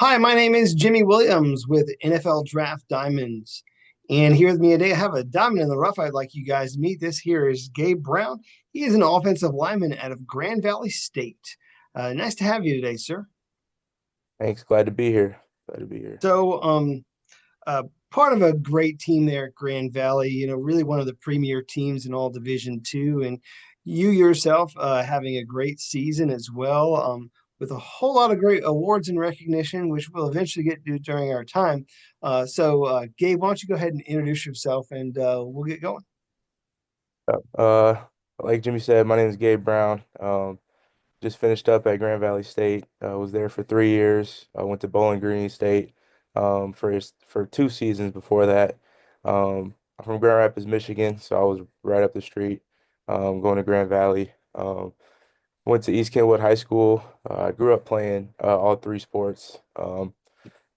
Hi, my name is Jimmy Williams with NFL Draft Diamonds. And here with me today, I have a diamond in the rough I'd like you guys to meet. This here is Gabe Brown. He is an offensive lineman out of Grand Valley State. Nice to have you today, sir. Thanks. Glad to be here. Glad to be here. So, uh, part of a great team there at Grand Valley, really one of the premier teams in all Division Two, and you yourself having a great season as well, with a whole lot of great awards and recognition, which we'll eventually get to during our time. Gabe, why don't you go ahead and introduce yourself, and we'll get going. Uh, like Jimmy said, my name is Gabe Brown. Just finished up at Grand Valley State. Was there for 3 years. I went to Bowling Green State for 2 seasons before that. I'm from Grand Rapids, Michigan, so I was right up the street. Going to Grand Valley. Went to East Kenwood High School. I grew up playing all three sports.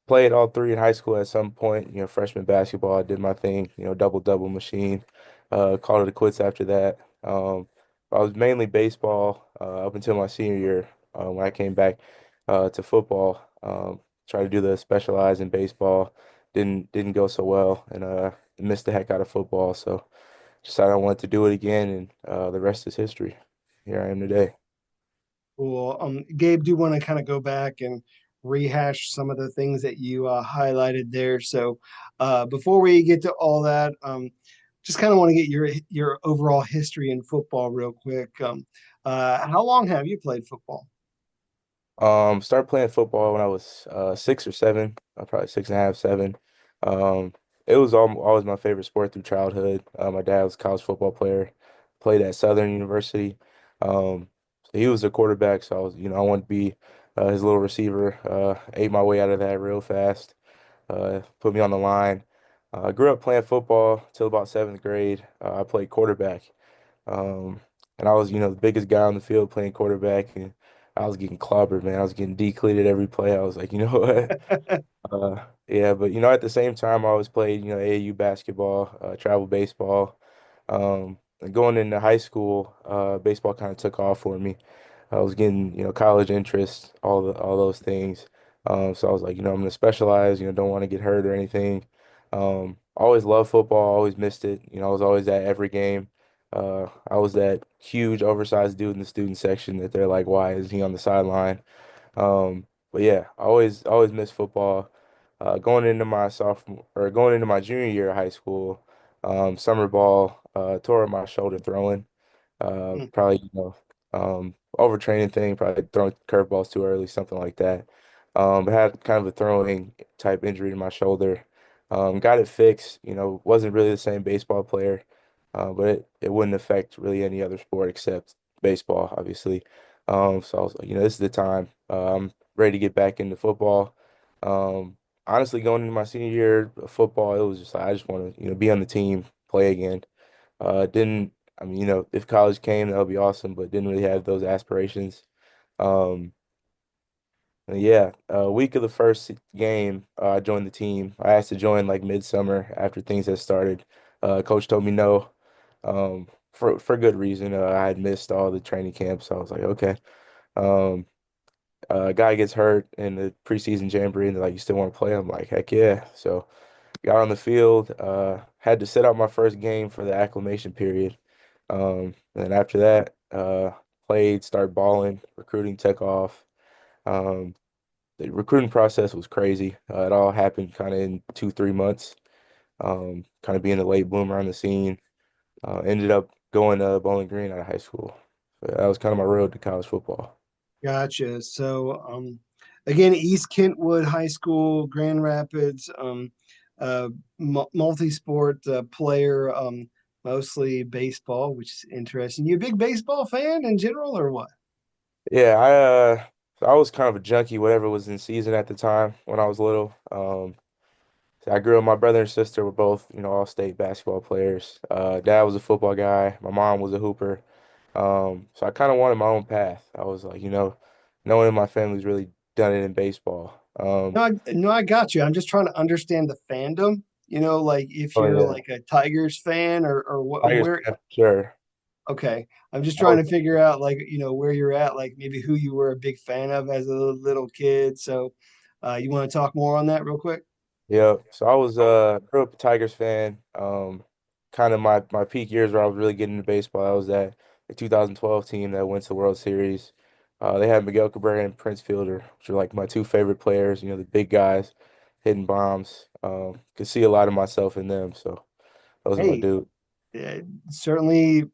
Played all three in high school at some point. Freshman basketball, I did my thing. Double double machine. Called it quits after that. I was mainly baseball up until my senior year when I came back to football. Tried to do the specialize in baseball. Didn't go so well and missed the heck out of football. So decided I wanted to do it again, and the rest is history. Here I am today. Cool. Gabe, do you want to kind of go back and rehash some of the things that you highlighted there? Before we get to all that, just kind of want to get your overall history in football real quick. How long have you played football? Started playing football when I was 6 or 7, probably 6.5, 7. Um, it was always my favorite sport through childhood. My dad was a college football player, played at Southern University. So he was a quarterback, so I wanted to be his little receiver. Ate my way out of that real fast. Put me on the line. I grew up playing football till about seventh grade. I played quarterback. Um, and I was, the biggest guy on the field playing quarterback, and I was getting clobbered, man. I was getting decleated every play. I was like, you know what? Yeah, but at the same time, I always played, AAU basketball, travel baseball. And going into high school, baseball kind of took off for me. I was getting, college interest, all those things. So I was like, I'm gonna specialize, don't want to get hurt or anything. Always loved football, always missed it. I was always at every game. I was that huge oversized dude in the student section that they're like, why is he on the sideline? But yeah, always missed football. Going into my junior year of high school, summer ball, tore my shoulder throwing. Probably, overtraining thing, probably throwing curveballs too early, something like that. But had kind of a throwing type injury to my shoulder. Got it fixed, wasn't really the same baseball player, but it wouldn't affect really any other sport except baseball, obviously. So I was like, this is the time. I'm ready to get back into football. Um, Honestly, going into my senior year of football, it was just like I just want to, be on the team, play again. Didn't I mean, if college came, that would be awesome, but didn't really have those aspirations. Um, and yeah, a week of the first game, I joined the team. I asked to join like midsummer after things had started. Coach told me no, for good reason. I had missed all the training camps, so I was like, okay. Um, a guy gets hurt in the preseason jamboree, and they're like, you still want to play? I'm like, heck yeah. So got on the field, had to sit out my first game for the acclimation period. And then after that, played, started balling, recruiting took off. Um, the recruiting process was crazy. It all happened kind of in 2, 3 months. Kind of being a late bloomer on the scene. Ended up going to Bowling Green out of high school. So that was kind of my road to college football. Gotcha. Again, East Kentwood High School, Grand Rapids, multi-sport player, mostly baseball, which is interesting. You a big baseball fan in general, or what? Yeah, I was kind of a junkie, whatever was in season at the time when I was little. So I grew up, my brother and sister were both, all state basketball players. Dad was a football guy. My mom was a hooper. So I kind of wanted my own path. I was like, no one in my family's really done it in baseball. No, I got you. I'm just trying to understand the fandom. Like if Oh you're yeah, like a Tigers fan or what, Tigers where. fan for sure. Okay, I'm just I trying was, to figure out like where you're at, like maybe who you were a big fan of as a little kid. So, You want to talk more on that real quick? Yeah, so I was grew up a Tigers fan. Kind of my peak years where I was really getting into baseball. I was that the 2012 team that went to the World Series. They had Miguel Cabrera and Prince Fielder, which are like my two favorite players. You know, the big guys hitting bombs. Could see a lot of myself in them. So those are my Hey, dude. uh, certainly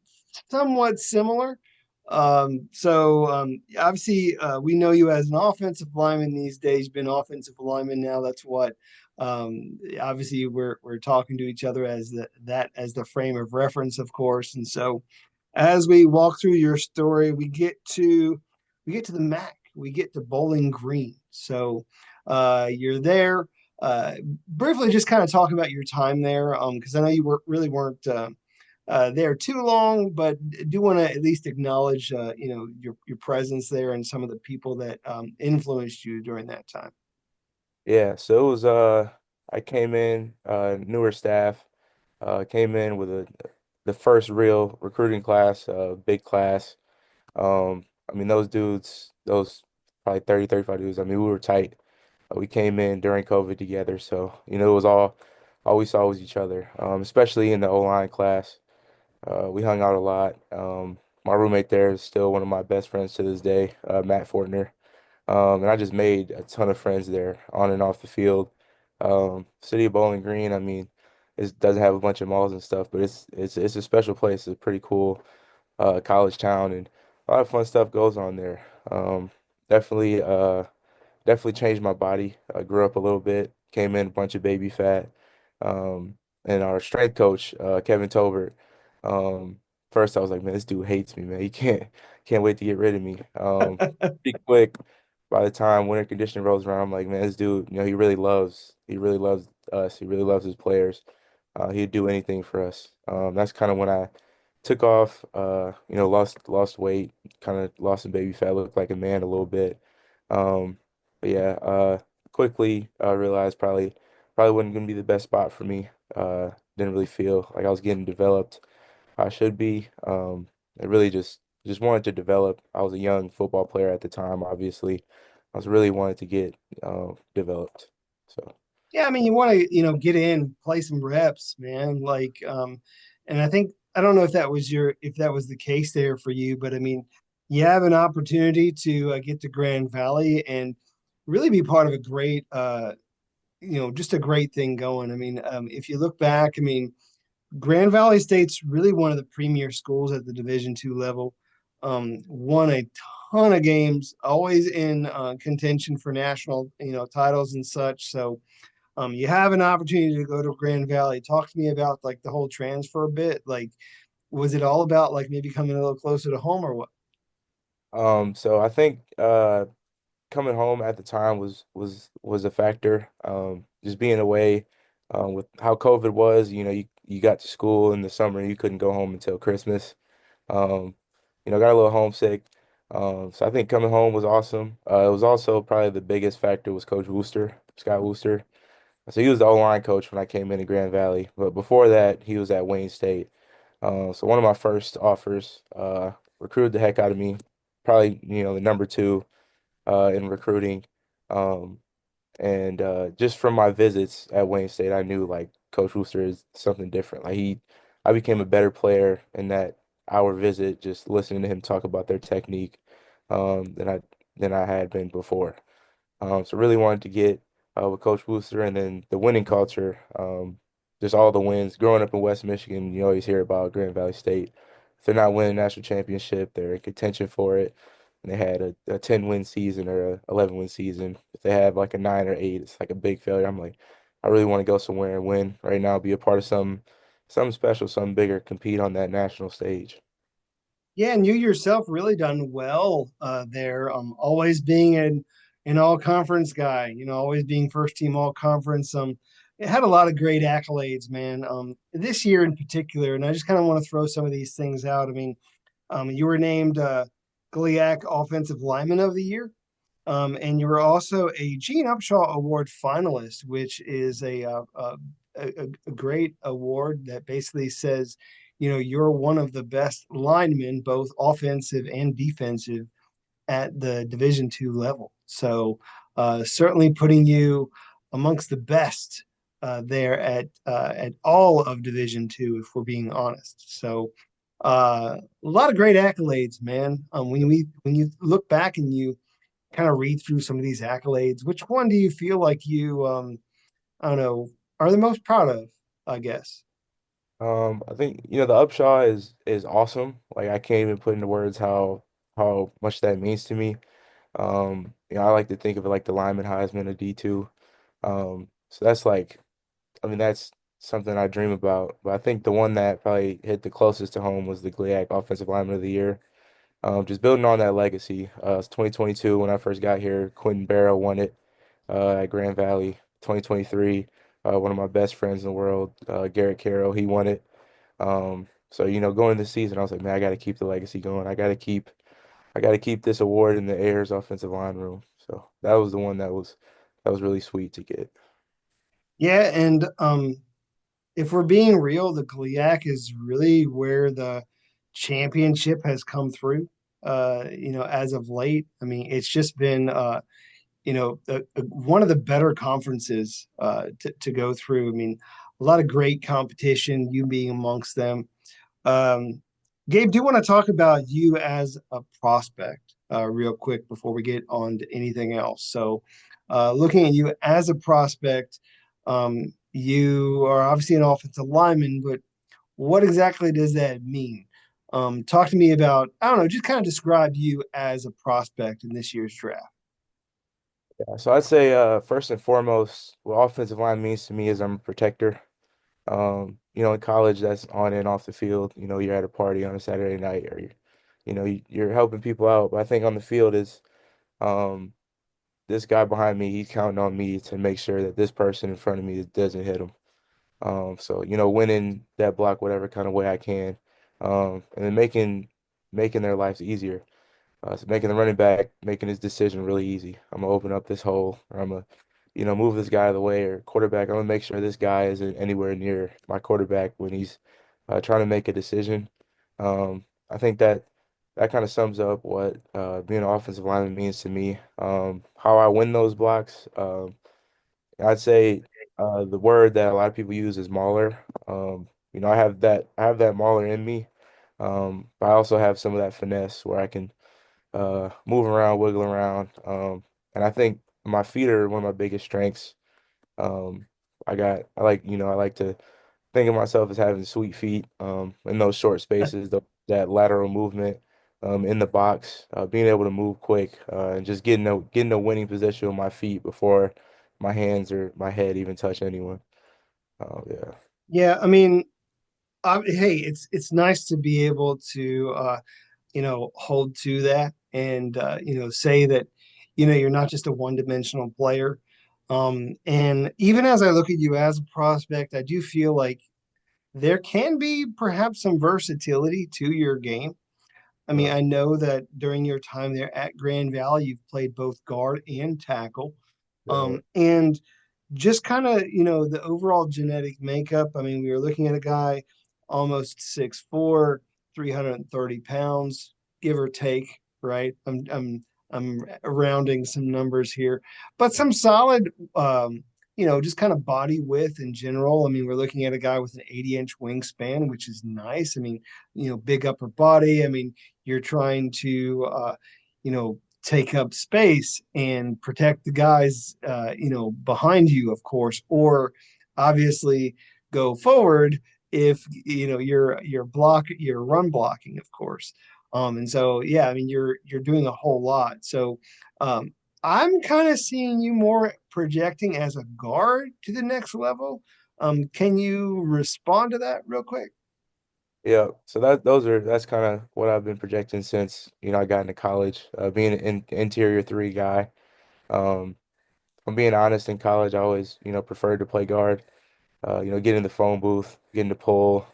somewhat similar. Obviously, we know you as an offensive lineman these days. Been offensive lineman now. That's what. Obviously, we're talking to each other as that as the frame of reference, of course. And so, as we walk through your story, we get to the MAC. We get to Bowling Green. So, you're there. Uh, Briefly, just kind of talk about your time there, because I know you really weren't there too long, but do want to at least acknowledge, your presence there and some of the people that influenced you during that time. Yeah, so it was I came in newer staff. Came in with the first real recruiting class, big class. I mean, those dudes, those probably 30, 35 dudes, I mean, we were tight. We came in during COVID together. So, it was all we saw was each other, especially in the O-line class. We hung out a lot. My roommate there is still one of my best friends to this day, Matt Fortner. And I just made a ton of friends there on and off the field. City of Bowling Green, I mean, it doesn't have a bunch of malls and stuff, but it's a special place. It's a pretty cool college town, and a lot of fun stuff goes on there. Definitely, definitely changed my body. I grew up a little bit, came in a bunch of baby fat. Um, and our strength coach, Kevin Tolbert, um, first I was like, man, this dude hates me, man. He can't wait to get rid of me. Pretty quick, by the time winter conditioning rolls around, I'm like, man, this dude, he really loves us. He really loves his players. He'd do anything for us. That's kind of when I took off, lost weight, kind of lost some baby fat, looked like a man a little bit. Um, but yeah, quickly realized probably wasn't gonna be the best spot for me. Didn't really feel like I was getting developed how I should be. I really just wanted to develop. I was a young football player at the time, obviously. I was really wanted to get developed. So Yeah, I mean, you want to, get in, play some reps, man. And I don't know if that was the case there for you, but I mean, you have an opportunity to get to Grand Valley and really be part of a great, just a great thing going. I mean, if you look back, I mean, Grand Valley State's really one of the premier schools at the Division II level. Won a ton of games, always in contention for national, titles and such. So, you have an opportunity to go to Grand Valley. Talk to me about like the whole transfer bit. Like, was it all about like maybe coming a little closer to home or what? so I think coming home at the time was a factor. Just being away with how COVID was, you got to school in the summer and you couldn't go home until Christmas. Um, got a little homesick. So I think coming home was awesome. It was also probably the biggest factor was Coach Wooster, Scott Wooster. So he was the O-line coach when I came into Grand Valley, but before that, he was at Wayne State. So one of my first offers recruited the heck out of me. Probably, the number two in recruiting. Um, and just from my visits at Wayne State, I knew like Coach Wooster is something different. I became a better player in that hour visit, just listening to him talk about their technique than I had been before. So really wanted to get with Coach Wooster, and then the winning culture, just all the wins. Growing up in West Michigan, you always hear about Grand Valley State. If they're not winning national championship, they're in contention for it. And they had a 10-win season or a 11-win season. If they have like a 9 or 8, it's like a big failure. I'm like, I really want to go somewhere and win right now, be a part of something special, something bigger, compete on that national stage. Yeah, and you yourself really done well there. Always being an all conference guy, always being first team all conference. It had a lot of great accolades, man. This year in particular, and I just kind of want to throw some of these things out. I mean, you were named GLIAC Offensive Lineman of the Year. And you were also a Gene Upshaw Award finalist, which is a great award that basically says, you're one of the best linemen, both offensive and defensive, at the Division II level. So, certainly putting you amongst the best there at all of Division Two, if we're being honest. So a lot of great accolades, man. When you look back and you kind of read through some of these accolades, which one do you feel like you I don't know, are the most proud of, I guess? I think the Upshaw is awesome. Like I can't even put into words how much that means to me. I like to think of it like the Lyman Heisman of D2. So that's like, I mean, that's something I dream about. But I think the one that probably hit the closest to home was the GLIAC Offensive Lineman of the Year. Just building on that legacy. It's 2022 when I first got here. Quentin Barrow won it at Grand Valley. 2023, one of my best friends in the world, Garrett Carroll, he won it. So going into the season, I was like, man, I got to keep the legacy going. I got to keep this award in the Ayers offensive line room. So that was the one that was really sweet to get. Yeah, and if we're being real, the GLIAC is really where the championship has come through. As of late, I mean, it's just been one of the better conferences to go through. I mean, a lot of great competition, you being amongst them. Um, Gabe, do you want to talk about you as a prospect real quick before we get on to anything else? So, looking at you as a prospect, you are obviously an offensive lineman, but what exactly does that mean? Talk to me about, I don't know, just kind of describe you as a prospect in this year's draft. Yeah, so I'd say first and foremost, what offensive line means to me is I'm a protector. In college, that's on and off the field. You're at a party on a Saturday night, or you're helping people out. But I think on the field is um, this guy behind me. He's counting on me to make sure that this person in front of me doesn't hit him. So winning that block whatever kind of way I can, and then making their lives easier. So making the running back making his decision really easy. I'm gonna open up this hole, or I'm gonna, move this guy out of the way, or quarterback. I'm gonna make sure this guy isn't anywhere near my quarterback when he's trying to make a decision. I think that kind of sums up what being an offensive lineman means to me. How I win those blocks. I'd say the word that a lot of people use is mauler. I have that mauler in me, but I also have some of that finesse where I can move around, wiggle around. And I think my feet are one of my biggest strengths. Um, I like to think of myself as having sweet feet, in those short spaces, that lateral movement, in the box, being able to move quick, and just getting a winning position with my feet before my hands or my head even touch anyone. Yeah. Yeah, I mean, hey, it's nice to be able to hold to that and say that you're not just a one-dimensional player. And even as I look at you as a prospect, I do feel like there can be perhaps some versatility to your game. I mean, Yeah. I know that during your time there at Grand Valley, you've played both guard and tackle. Yeah. And just kind of, the overall genetic makeup. I mean, we were looking at a guy almost 6'4", 330 pounds, give or take, right? I'm rounding some numbers here, but some solid, just kind of body width in general. I mean, we're looking at a guy with an 80-inch wingspan, which is nice. I mean, big upper body. I mean, you're trying to, take up space and protect the guys, behind you, of course, or obviously go forward if you're run blocking, of course. And so yeah, I mean you're doing a whole lot. So um, I'm kind of seeing you more projecting as a guard to the next level. Can you respond to that real quick? Yeah, so that's kind of what I've been projecting since I got into college. Being an interior three guy. Um, if I'm being honest, in college I always preferred to play guard. Get in the phone booth, get in the pull.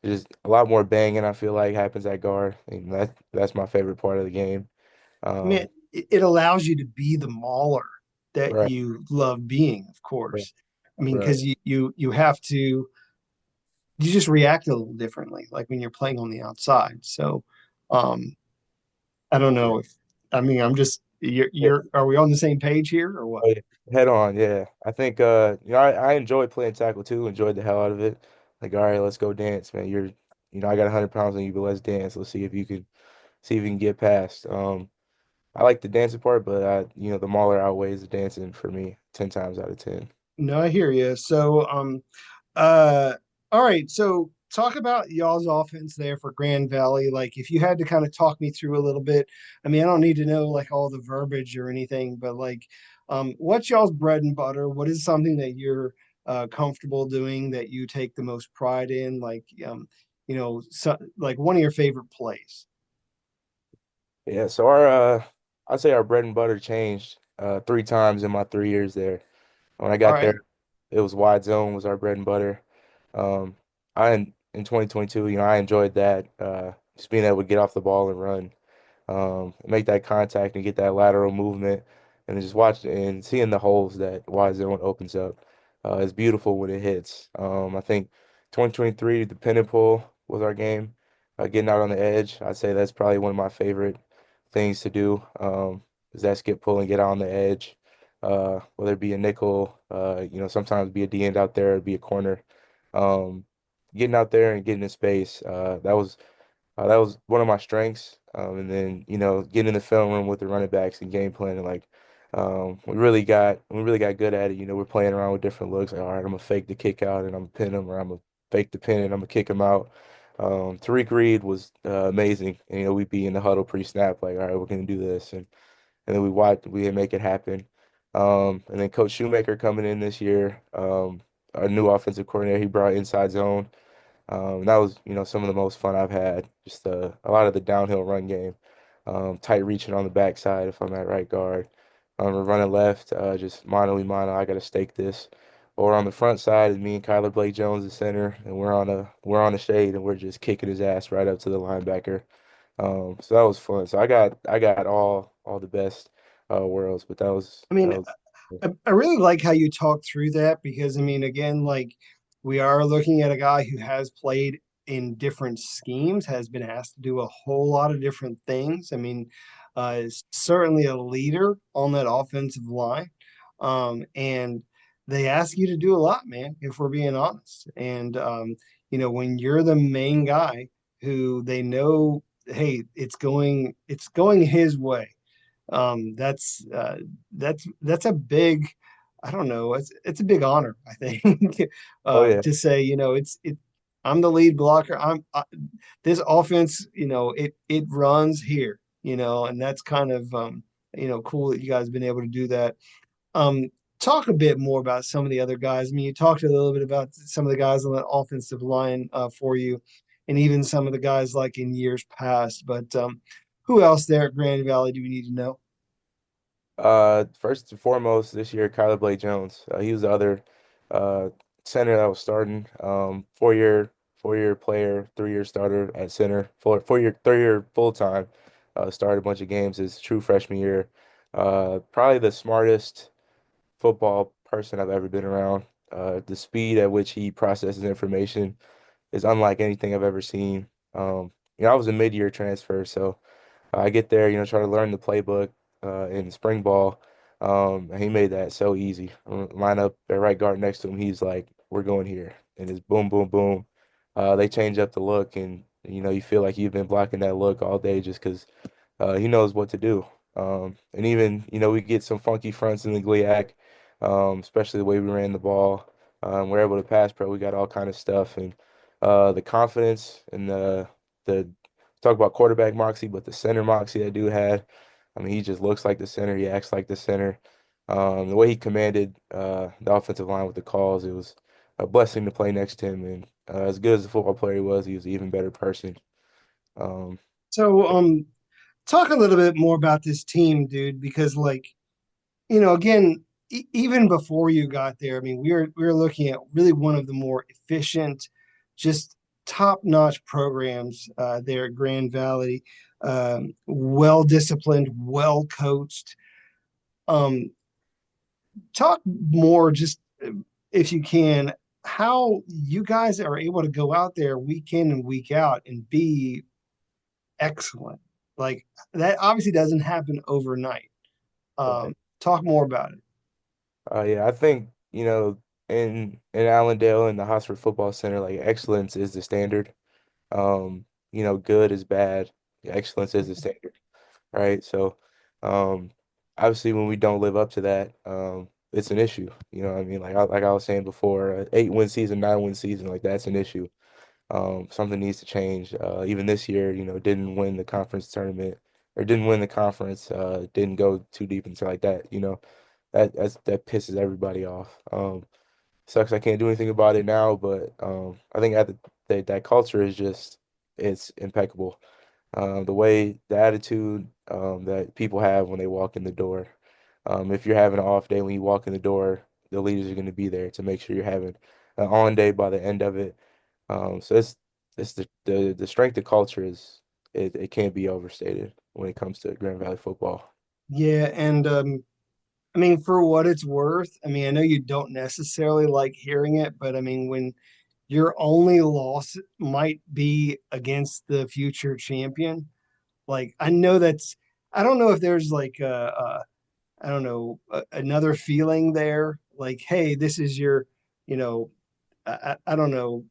Just a lot more banging. I feel like happens at guard, and that's my favorite part of the game. I mean, Um, it allows you to be the mauler that right, you love being, of right, course. I mean, right. because you have to you just react a little differently, like when you're playing on the outside. So, um, I don't Yeah. know if I mean I'm just Yeah. Are we on the same page here or what? Oh, yeah. Head on, yeah. I think I enjoyed playing tackle too, enjoyed the hell out of it. Like, all right, let's go dance, man. I got 100 pounds on you, but let's dance. Let's see if you can get past. I like the dancing part, but the mauler outweighs the dancing for me 10 times out of 10. No, I hear you. Uh, all right. So talk about y'all's offense there for Grand Valley. Like, if you had to kind of talk me through a little bit, I mean, I don't need to know like all the verbiage or anything, but like, what's y'all's bread and butter? What is something that you're comfortable doing that you take the most pride in? Like, like one of your favorite plays. Yeah, so I'd say our bread and butter changed 3 times in my 3 years there. When I All got right. there, it was wide zone was our bread and butter. Um, in 2022, I enjoyed that. Just being able to get off the ball and run, make that contact and get that lateral movement, and then just watch and seeing the holes that wide zone opens up. It's beautiful when it hits. I think 2023, the pin and pull was our game. Getting out on the edge, I'd say that's probably one of my favorite things to do. Is that skip pull and get out on the edge, whether it be a nickel, sometimes be a D end out there, be a corner. Um, Getting out there and getting in space, that was one of my strengths. And then, getting in the film room with the running backs and game planning, like we really got good at it. We're playing around with different looks. Like, all right, I'm gonna fake the kick out and I'm gonna pin him, or I'm gonna fake the pin and I'm gonna kick him out. Tariq Reed was amazing. And, we'd be in the huddle pre-snap, like, all right, we're gonna do this, and then we make it happen. And then Coach Shoemaker coming in this year, our new offensive coordinator, he brought inside zone. That was, some of the most fun I've had. Just a lot of the downhill run game, tight reaching on the backside if I'm at right guard. We're running left, just mano y mano. I got to stake this. Or on the front side is me and Kyler Blake Jones, the center, and we're on a shade and we're just kicking his ass right up to the linebacker. So that was fun. So I got all the best worlds, but I mean, that was I really like how you talk through that because I mean, again, like we are looking at a guy who has played in different schemes, has been asked to do a whole lot of different things. I mean, is certainly a leader on that offensive line. And they ask you to do a lot, man, if we're being honest. And when you're the main guy who they know, hey, it's going his way, that's a big, I don't know, it's a big honor, I think, oh yeah, to say, I'm the lead blocker. This offense, it runs here, and that's kind of cool that you guys have been able to do that. Um, Talk a bit more about some of the other guys. I mean, you talked a little bit about some of the guys on that offensive line for you, and even some of the guys like in years past. But who else there at Grand Valley do we need to know? First and foremost, this year, Kyler Blake Jones. He was the other uh, center that was starting. 4-year player, 3-year starter at center. 4-year, 3-year full time. Started a bunch of games his true freshman year. Probably the smartest football person I've ever been around. The speed at which he processes information is unlike anything I've ever seen. I was a mid-year transfer, so. I get there, try to learn the playbook in spring ball. And he made that so easy. Line up at right guard next to him. He's like, "We're going here," and it's boom, boom, boom. They change up the look, and you feel like you've been blocking that look all day just because he knows what to do. And even we get some funky fronts in the GLIAC, especially the way we ran the ball. We're able to pass pro. We got all kind of stuff, and the confidence and the talk about quarterback moxie, but the center moxie that dude had. I mean, he just looks like the center. He acts like the center. The way he commanded the offensive line with the calls, it was a blessing to play next to him. And as good as the football player he was an even better person. Um, So, talk a little bit more about this team, dude, because like, again, even before you got there, I mean, we were looking at really one of the more efficient, just top-notch programs there at Grand Valley. Well disciplined, well coached. Um, Talk more, just if you can, how you guys are able to go out there week in and week out and be excellent. Like that obviously doesn't happen overnight. Um, Talk more about it. Yeah, I think, in Allendale in the Hosford Football Center, like excellence is the standard. Good is bad. Excellence is the standard, right? So, um, obviously when we don't live up to that, it's an issue. You know what I mean? Like I was saying before, 8-win season, 9-win season, like that's an issue. Something needs to change. Even this year, didn't win the conference tournament or didn't win the conference, didn't go too deep into like that, that pisses everybody off. Sucks I can't do anything about it now, but I think that culture is just it's impeccable. The attitude that people have when they walk in the door. If you're having an off day when you walk in the door, the leaders are going to be there to make sure you're having an on day by the end of it. So it's the strength of culture it can't be overstated when it comes to Grand Valley football. Yeah, and I mean, for what it's worth, I mean, I know you don't necessarily like hearing it, but I mean, when your only loss might be against the future champion, like I know I don't know if there's like I don't know, another feeling there, like, hey, this is your, you know, I don't know,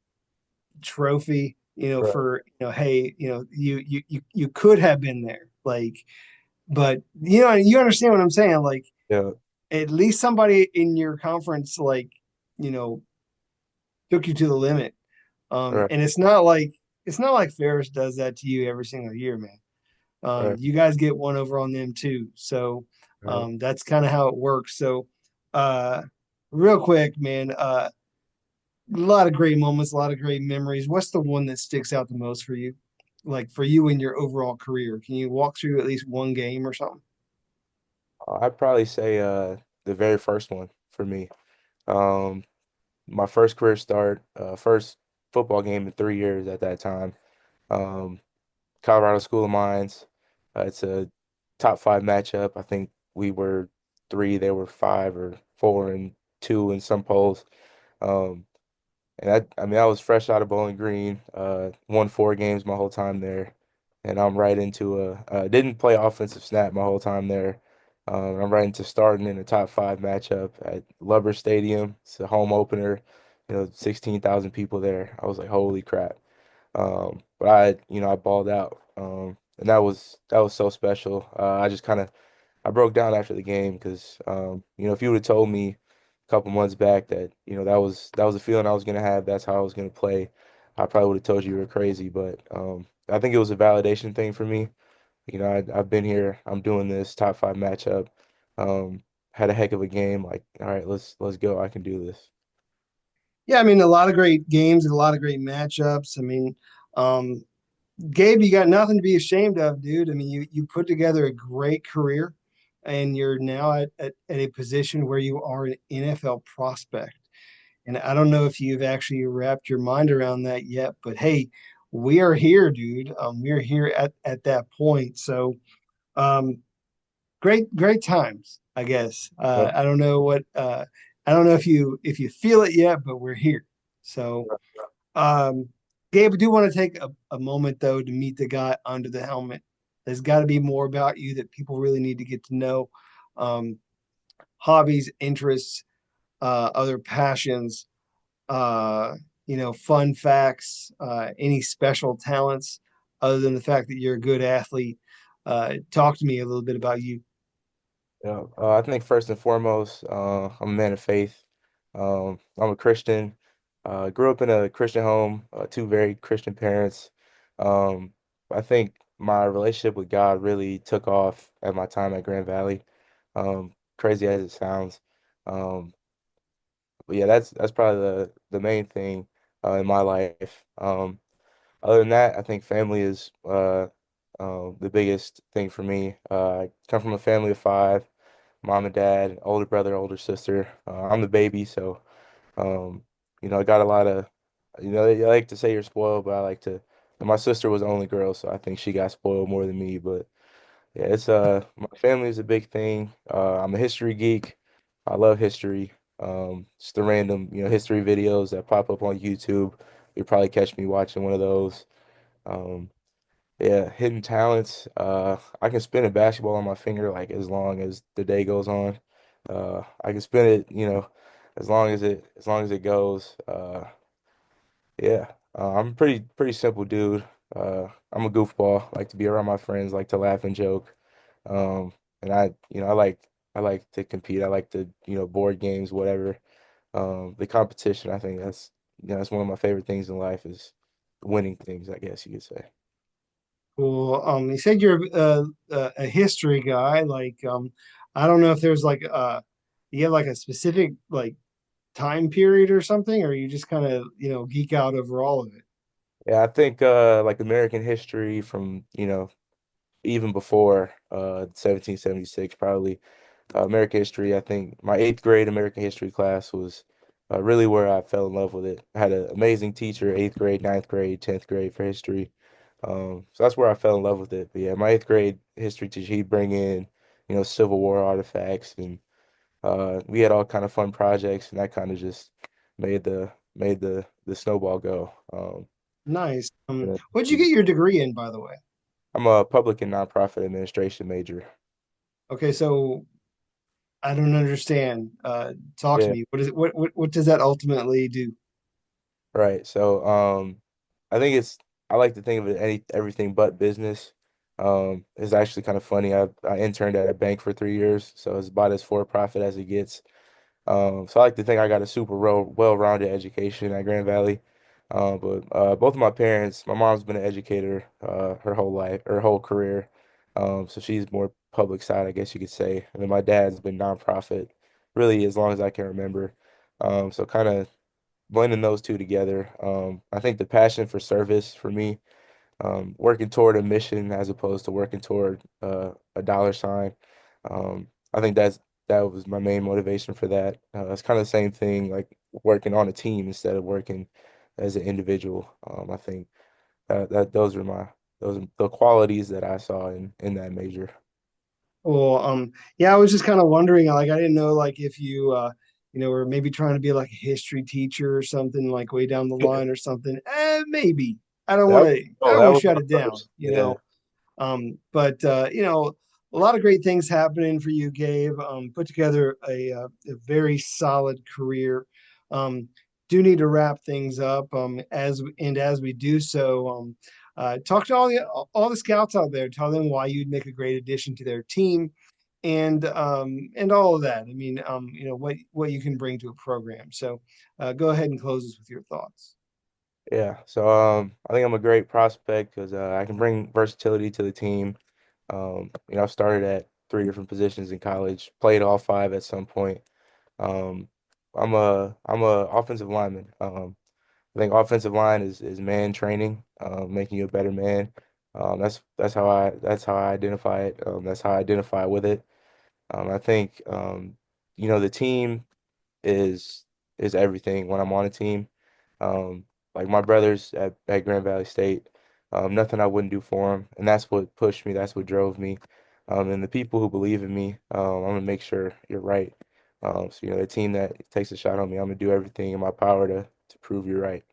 trophy, Right. for, hey, you could have been there, like, but you understand what I'm saying, like Yeah. at least somebody in your conference like you know took you to the limit. Right. And it's not like Ferris does that to you every single year, man. Right. You guys get one over on them too, so Right. that's kind of how it works. So uh real quick, man, a lot of great moments, a lot of great memories. What's the one that sticks out the most for you, like for you in your overall career? Can you walk through at least one game or something? I'd probably say the very first one for me. Um, my first career start, first football game in 3 years at that time. Um, Colorado School of Mines. It's a top five matchup. I think we were three, they were five or four and two in some polls. Um, and I was fresh out of Bowling Green, won 4 games my whole time there. And I'm right into didn't play offensive snap my whole time there. I'm right into starting in a top five matchup at Lubber Stadium. It's a home opener, 16,000 people there. I was like, holy crap. But I balled out. And that was so special. I just kind of I broke down after the game because if you would have told me a couple months back that that was a feeling I was gonna have, that's how I was gonna play, I probably would have told you were crazy. But I think it was a validation thing for me. I've been here, I'm doing this top five matchup. Had a heck of a game. Like, all right, let's go. I can do this. Yeah, I mean, a lot of great games and a lot of great matchups. I mean, um, Gabe, you got nothing to be ashamed of, dude. I mean, you put together a great career, and you're now at a position where you are an NFL prospect. And I don't know if you've actually wrapped your mind around that yet, but hey, we are here, dude. We are here at that point. So, um, great times, I guess. Yep. I don't know if you feel it yet, but we're here. So. Um, Gabe, I do want to take a moment though to meet the guy under the helmet. There's got to be more about you that people really need to get to know. Um, Hobbies, interests, other passions, fun facts, any special talents other than the fact that you're a good athlete. Talk to me a little bit about you. Yeah, I think first and foremost, I'm a man of faith. I'm a Christian. Grew up in a Christian home, two very Christian parents. Um, I think my relationship with God really took off at my time at Grand Valley. Crazy as it sounds. Um, but yeah, that's probably the main thing in my life. Other than that, I think family is the biggest thing for me. I come from a family of five, mom and dad, older brother, older sister. I'm the baby, so I got a lot of, I like to say you're spoiled, but I like to. My sister was the only girl, so I think she got spoiled more than me. But yeah, it's my family is a big thing. I'm a history geek. I love history. Just the random, history videos that pop up on YouTube. You'll probably catch me watching one of those. Um, Yeah, hidden talents. I can spin a basketball on my finger like as long as the day goes on. I can spin it, as long as it goes. Yeah, I'm a pretty simple dude. I'm a goofball. Like to be around my friends. Like to laugh and joke. And I like to compete. I like to board games, whatever. The competition. I think that's one of my favorite things in life is winning things. I guess you could say. Cool. You said you're a history guy. I don't know if there's you have like a specific like time period or something, or you just kind of, geek out over all of it. Yeah, I think like American history from even before 1776 probably. American history, I think my eighth grade American history class was really where I fell in love with it. I had an amazing teacher, eighth grade, ninth grade, 10th grade for history. So that's where I fell in love with it. But yeah, my eighth grade history teacher, he'd bring in, Civil War artifacts, and we had all kind of fun projects, and that kind of just made the snowball go. Nice. Yeah. What'd you get your degree in, by the way? I'm a public and nonprofit administration major. Okay, so I don't understand. Talk to Yeah. me. What is it? What does that ultimately do? Right. So, I think I like to think of it everything but business. It's actually kind of funny. I interned at a bank for 3 years, so it's about as for profit as it gets. So I like to think I got a super well-rounded education at Grand Valley. But both of my parents, my mom's been an educator her whole life, her whole career. So she's more public side, I guess you could say. And then my dad's been nonprofit really as long as I can remember. So kind of blending those two together. I think the passion for service for me, working toward a mission as opposed to working toward a dollar sign. I think that was my main motivation for that. It's kind of the same thing, like working on a team instead of working as an individual. I think that those are the qualities that I saw in that major. Well, yeah, I was just kind of wondering, like, I didn't know, like, if you, were maybe trying to be like a history teacher or something, like way down the line or something. Maybe. I don't want That to, I oh, don't that want to was shut my it down, first. Yeah. But a lot of great things happening for you, Gabe. Put together a very solid career. Um, do need to wrap things up. As we do so, talk to all the scouts out there. Tell them why you'd make a great addition to their team, and all of that. I mean, what you can bring to a program. So, go ahead and close us with your thoughts. Yeah, so I think I'm a great prospect because I can bring versatility to the team. I started at three different positions in college, played all five at some point. Um, I'm a offensive lineman. I think offensive line is man training, making you a better man. That's how I identify it. That's how I identify with it. I think the team is is everything when I'm on a team. Like my brothers at Grand Valley State, nothing I wouldn't do for them, and that's what pushed me. That's what drove me. And the people who believe in me, I'm gonna make sure you're right. So the team that takes a shot on me, I'm gonna do everything in my power to prove you're right.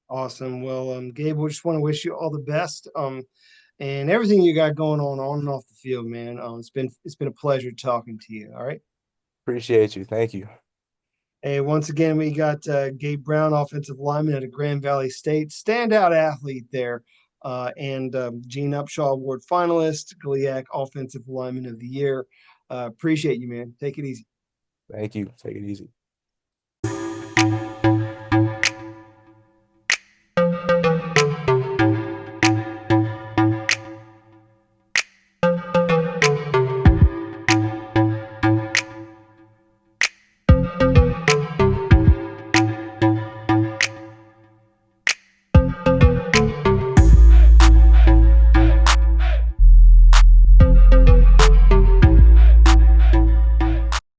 Awesome. Well, Gabe, we just want to wish you all the best. And everything you got going on and off the field, man. It's been a pleasure talking to you. All right. Appreciate you. Thank you. Hey, once again, we got Gabe Brown, offensive lineman at a Grand Valley State, standout athlete there, and Gene Upshaw Award finalist, GLIAC Offensive Lineman of the Year. Appreciate you, man. Take it easy. Thank you. Take it easy.